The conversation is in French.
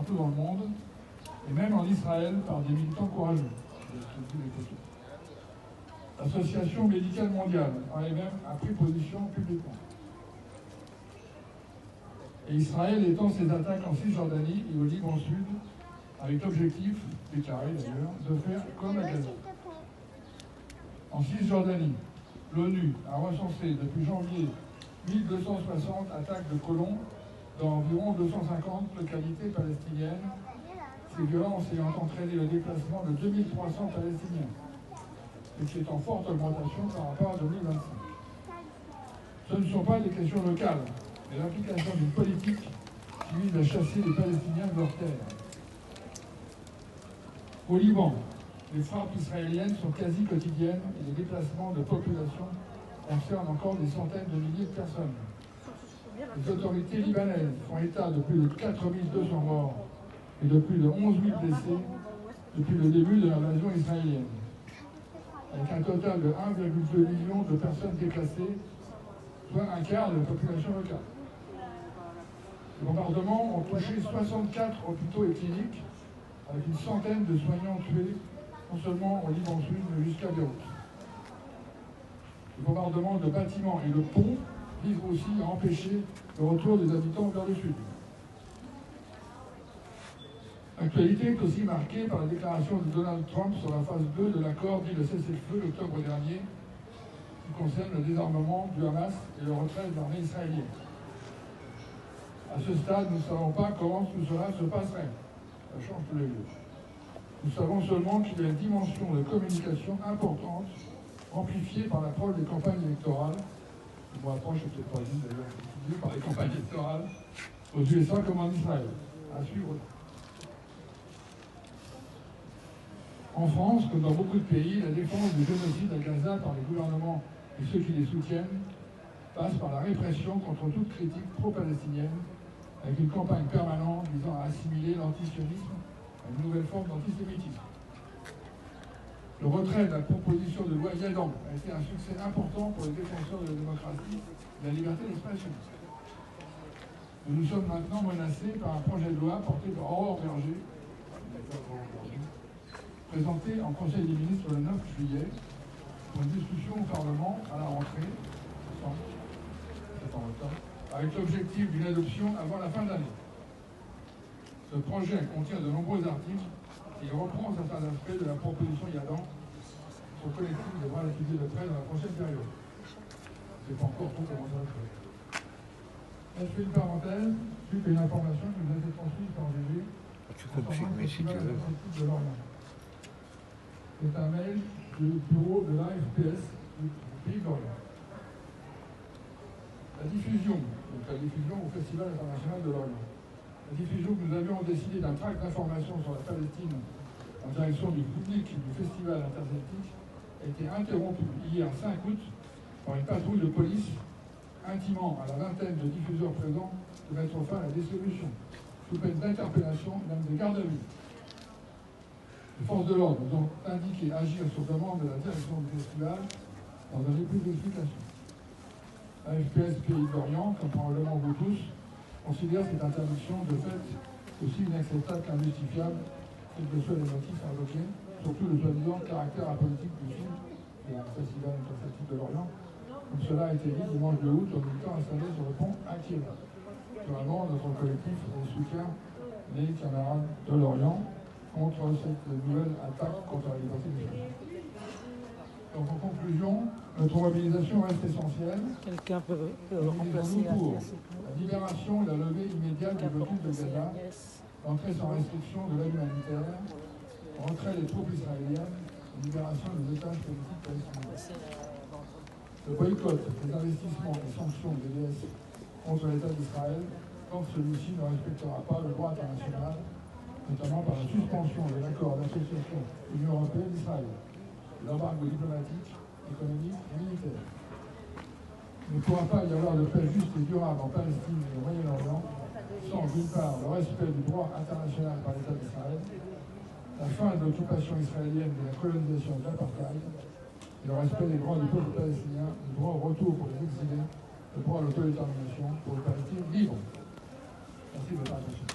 partout dans le monde, et même en Israël par des militants courageux. L'Association médicale mondiale, AMM, a pris position publiquement. Et Israël étend ses attaques en Cisjordanie et au Liban Sud, avec l'objectif, déclaré d'ailleurs, de faire comme à Gaza. En Cisjordanie, l'ONU a recensé depuis janvier 1260 attaques de colons dans environ 250 localités palestiniennes, ces violences ayant entraîné le déplacement de 2300 Palestiniens, ce qui est en forte augmentation par rapport à 2025. Ce ne sont pas des questions locales, mais l'application d'une politique qui vise à chasser les Palestiniens de leurs terres. Au Liban, les frappes israéliennes sont quasi quotidiennes et les déplacements de population concernent encore des centaines de milliers de personnes. Les autorités libanaises font état de plus de 4200 morts et de plus de 11 000 blessés depuis le début de l'invasion israélienne, avec un total de 1,2 million de personnes déplacées, soit un quart de la population locale. Les bombardements ont touché 64 hôpitaux et cliniques, avec une centaine de soignants tués, non seulement au Liban Sud, mais jusqu'à Beyrouth. Les bombardements de bâtiments et de ponts visent aussi à empêcher le retour des habitants vers le sud. L'actualité est aussi marquée par la déclaration de Donald Trump sur la phase 2 de l'accord dit le cessez-le-feu d'octobre dernier, qui concerne le désarmement du Hamas et le retrait de l'armée israélienne. À ce stade, nous ne savons pas comment tout cela se passerait. Ça change tous les jours. Nous savons seulement qu'il y a une dimension de communication importante, amplifiée par l'approche des campagnes électorales. Le mot approche est peut-être pas dit d'ailleurs, amplifiée par les campagnes électorales aux USA comme en Israël. À suivre. En France, comme dans beaucoup de pays, la défense du génocide à Gaza par les gouvernements et ceux qui les soutiennent passe par la répression contre toute critique pro-palestinienne, avec une campagne permanente visant à assimiler l'antisionisme à une nouvelle forme d'antisémitisme. Le retrait de la proposition de loi Yadan a été un succès important pour les défenseurs de la démocratie et de la liberté d'expression. Nous sommes maintenant menacés par un projet de loi porté par Aurore Berger, présenté en Conseil des ministres le 9 juillet, pour une discussion au Parlement à la rentrée, avec l'objectif d'une adoption avant la fin de l'année. Ce projet contient de nombreux articles et reprend certains aspects de la proposition Yadan sur le collectif devra l'étudier de près dans la prochaine période. Je ne sais pas encore trop comment ça va se faire. Là, je fais une parenthèse suite à une information qui nous a été transmise par GG. Tu peux me filmer si tu veux. C'est un mail du bureau de l'AFPS du pays d'Orient. La diffusion au Festival international de l'Orient. La diffusion que nous avions décidé d'un tract d'information sur la Palestine en direction du public du Festival interceltique a été interrompue hier 5 août par une patrouille de police intimant à la vingtaine de diffuseurs présents de mettre fin à la distribution, sous peine d'interpellation et même de garde à vue. Les forces de l'ordre nous ont indiqué agir sur demande de la direction du festival dans un début d'explication. AFPS Pays d'Orient, comme probablement vous tous, considère cette interdiction de fait aussi inacceptable qu'injustifiable, quels que soient les motifs invoqués, surtout le soi-disant caractère apolitique du film et un festival interceltique de l'Orient, comme cela a été dit dimanche 2 août aux militants installés sur le pont Akiva. Naturellement, notre collectif soutient les camarades de l'Orient contre cette nouvelle attaque contre la liberté d'expression. Donc en conclusion, notre mobilisation reste essentielle. Quelqu'un peut remplacer pour la libération et la levée immédiate du blocus de Gaza, l'entrée sans restriction de l'aide humanitaire, retrait des troupes israéliennes, libération des otages politiques palestiniens. Le boycott, les investissements et sanctions des DS contre l'État d'Israël tant que celui-ci ne respectera pas le droit international, notamment par la suspension de l'accord d'association Union européenne-Israël, l'embargo diplomatique, économique et militaire. Il ne pourra pas y avoir de paix juste et durable en Palestine et au Moyen-Orient sans, d'une part, le respect du droit international par l'État d'Israël, la fin de l'occupation israélienne et de la colonisation de l'apartheid, et le respect des droits du peuple palestinien, le droit au retour pour les exilés, le droit à l'autodétermination pour les Palestiniens libres. Merci de votre attention.